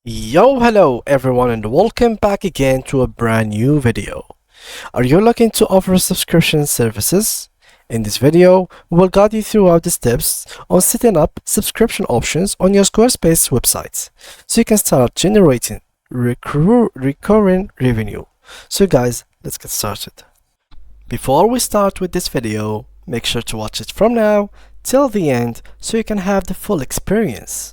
Yo, hello everyone, and welcome back again to a brand new video. Are you looking to offer subscription services? In this video, we will guide you throughout the steps on setting up subscription options on your Squarespace website so you can start generating recurring revenue. So guys, let's get started. Before we start with this video, make sure to watch it from now till the end so you can have the full experience.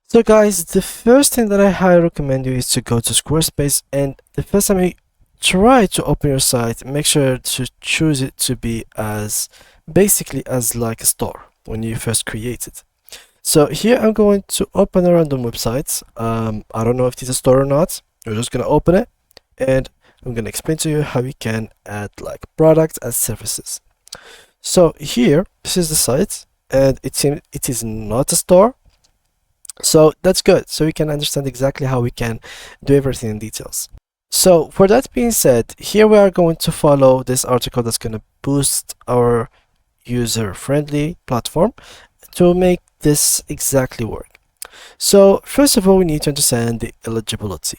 So guys, the first thing that I highly recommend you is to go to Squarespace, and the first time you try to open your site, make sure to choose it to be as basically as like a store when you first create it. So here I'm going to open a random website. I don't know if it's a store or not. We're just gonna open it and I'm gonna explain to you how you can add like products as services. So here, this is the site, and it is not a store. So that's good. So we can understand exactly how we can do everything in details. So for that being said, here we are going to follow this article that's going to boost our user-friendly platform to make this exactly work. So first of all, we need to understand the eligibility.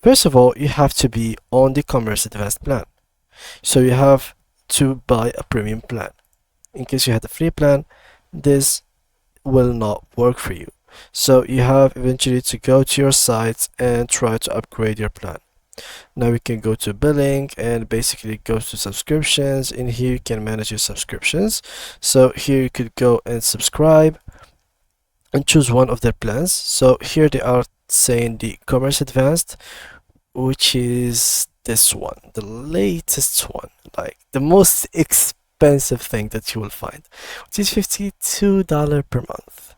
First of all, you have to be on the Commerce Advanced plan. So you have to buy a premium plan. In case you had a free plan, this will not work for you. So you have eventually to go to your site and try to upgrade your plan. Now we can go to billing and basically go to subscriptions. In here you can manage your subscriptions. So here you could go and subscribe and choose one of their plans. So here they are saying the Commerce Advanced, which is this one, the latest one, like the most expensive thing that you will find, which is $52 per month.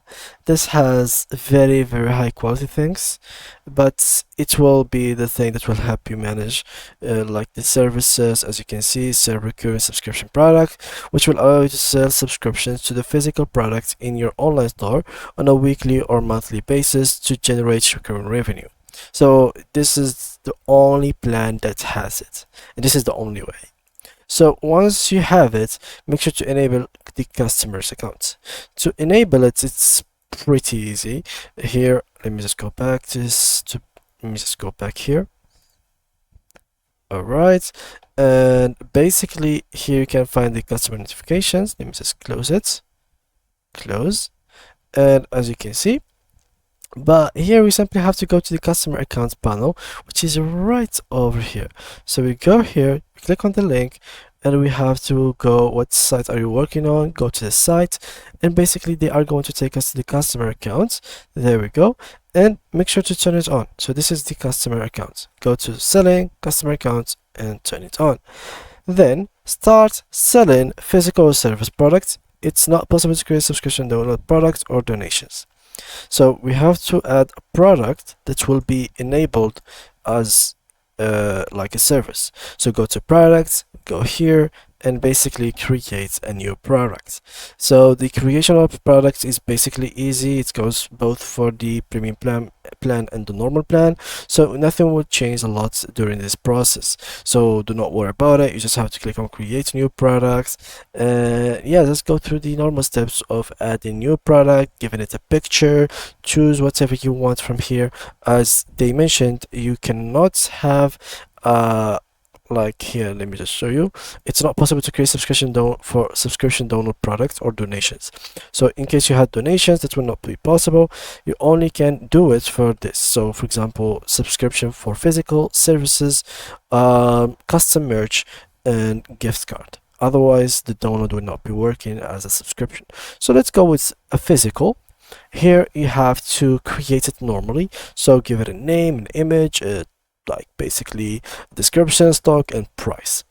This has very high quality things, but it will be the thing that will help you manage like the services. As you can see, sell recurring subscription product, which will allow you to sell subscriptions to the physical products in your online store on a weekly or monthly basis to generate recurring revenue. So this is the only plan that has it, and this is the only way. So once you have it, make sure to enable the customer's account. To enable it, it's pretty easy. Here, let me just go back to this. Let me just go back here. All right, and basically here you can find the customer notifications. Let me just close it. Close, and as you can see. But here we simply have to go to the customer accounts panel, which is right over here. So we go here, we click on the link, and we have to go, what site are you working on? Go to the site, and basically they are going to take us to the customer accounts. There we go, and make sure to turn it on. So this is the customer account. Go to selling, customer accounts, and turn it on. Then start selling physical or service products. It's not possible to create subscription download products or donations. So we have to add a product that will be enabled as like a service. So go to products, go here, and basically create a new product. So the creation of products is basically easy. It goes both for the premium plan and the normal plan, so nothing will change a lot during this process. So do not worry about it. You just have to click on create new products. Yeah, let's go through the normal steps of adding new product, giving it a picture, choose whatever you want from here. As they mentioned, you cannot have like here, let me just show you. It's not possible to create subscription download products or donations. So in case you had donations, that will not be possible. You only can do it for this. So for example, subscription for physical services, custom merch, and gift card. Otherwise, the download will not be working as a subscription. So let's go with a physical. Here you have to create it normally. So give it a name, an image, like basically description, stock, and price.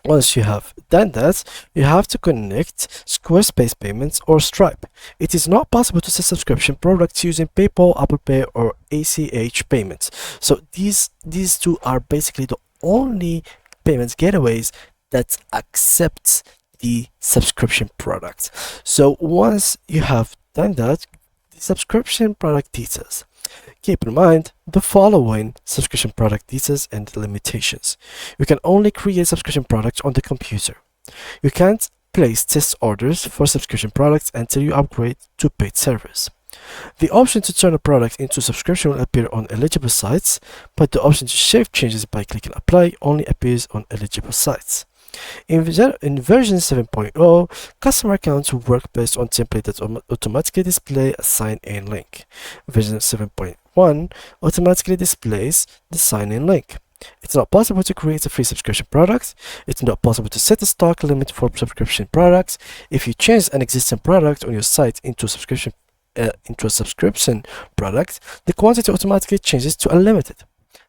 Once you have done that, you have to connect Squarespace payments or Stripe. It is not possible to sell subscription products using PayPal, Apple Pay, or ACH payments. So these two are basically the only payments gateways that accept the subscription product. So once you have done that, the subscription product details. Keep in mind the following subscription product details and limitations. You can only create subscription products on the computer. You can't place test orders for subscription products until you upgrade to paid service. The option to turn a product into subscription will appear on eligible sites, but the option to save changes by clicking apply only appears on eligible sites. In version 7.0, customer accounts work based on template that automatically display a sign-in link. Version 7.1 automatically displays the sign-in link. It's not possible to create a free subscription product. It's not possible to set a stock limit for subscription products. If you change an existing product on your site into a subscription product, the quantity automatically changes to unlimited.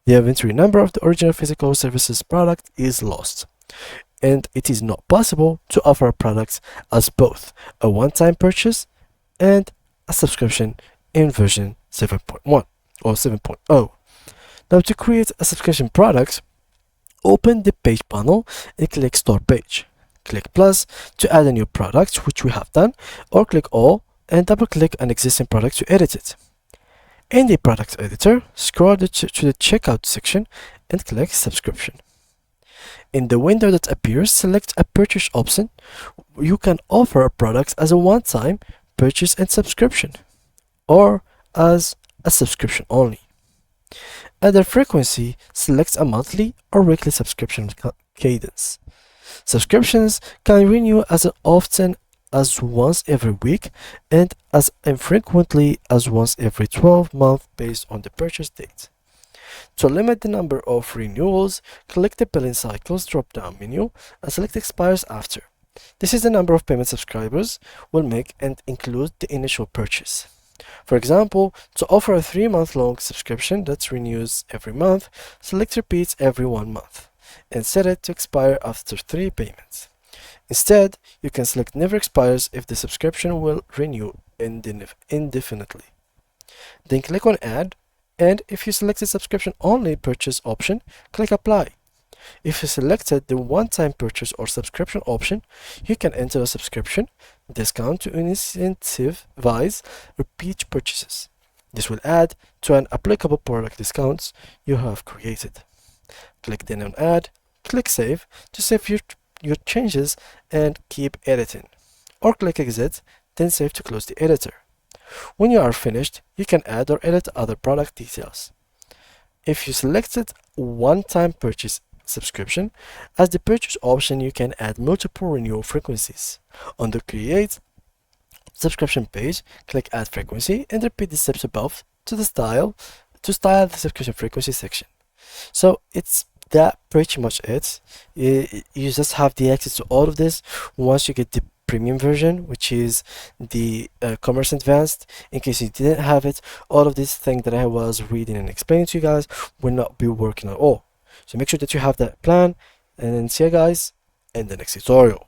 The inventory number of the original physical services product is lost. And it is not possible to offer products as both a one-time purchase and a subscription in version 7.1 or 7.0. Now, to create a subscription product, open the page panel and click Store Page. Click plus to add a new product, which we have done, or click All and double-click an existing product to edit it. In the product editor, scroll to the Checkout section and click Subscription. In the window that appears, select a purchase option. You can offer a product as a one-time purchase and subscription, or as a subscription only. Under frequency, select a monthly or weekly subscription cadence. Subscriptions can renew as often as once every week and as infrequently as once every 12 months based on the purchase date. To limit the number of renewals, click the Billing Cycles drop-down menu and select Expires After. This is the number of payment subscribers will make and include the initial purchase. For example, to offer a 3-month-long subscription that renews every month, select Repeats every 1 month and set it to expire after 3 payments. Instead, you can select Never Expires if the subscription will renew indefinitely. Then click on Add, and if you selected subscription only purchase option, click Apply. If you selected the one-time purchase or subscription option, you can enter a subscription discount to incentivize repeat purchases. This will add to an applicable product discounts you have created. Click then on Add, click Save to save your changes and keep editing, or click Exit, then save to close the editor. When you are finished, you can add or edit other product details. If you selected one-time purchase subscription, as the purchase option, you can add multiple renewal frequencies. On the Create subscription page, click Add Frequency and repeat the steps above to style the subscription frequency section. So it's that pretty much it. You just have the access to all of this once you get the premium version, which is the Commerce Advanced. In case you didn't have it, all of this thing that I was reading and explaining to you guys will not be working at all. So make sure that you have that plan, and then see you guys in the next tutorial.